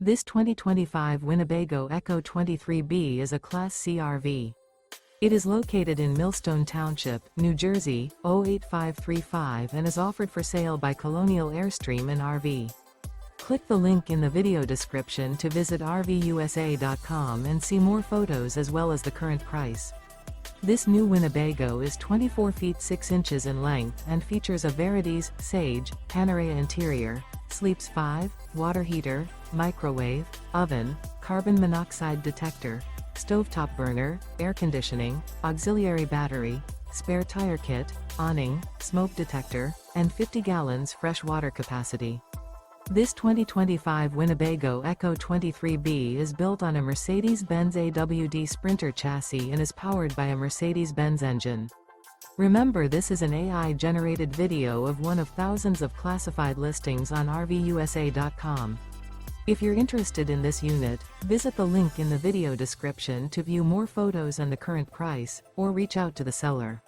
This 2025 Winnebago Ekko 23B is a Class C RV. It is located in Millstone Township, New Jersey, 08535 and is offered for sale by Colonial Airstream RV. Click the link in the video description to visit RVUSA.com and see more photos as well as the current price. This new Winnebago is 24 feet 6 inches in length and features a Veredis, Sage, Panarea interior, sleeps 5, water heater, microwave, oven, carbon monoxide detector, stovetop burner, air conditioning, auxiliary battery, spare tire kit, awning, smoke detector, and 50 gallons fresh water capacity. This 2025 Winnebago Ekko 23B is built on a Mercedes-Benz AWD Sprinter chassis and is powered by a Mercedes-Benz engine. Remember, this is an AI-generated video of one of thousands of classified listings on RVUSA.com. If you're interested in this unit, visit the link in the video description to view more photos and the current price, or reach out to the seller.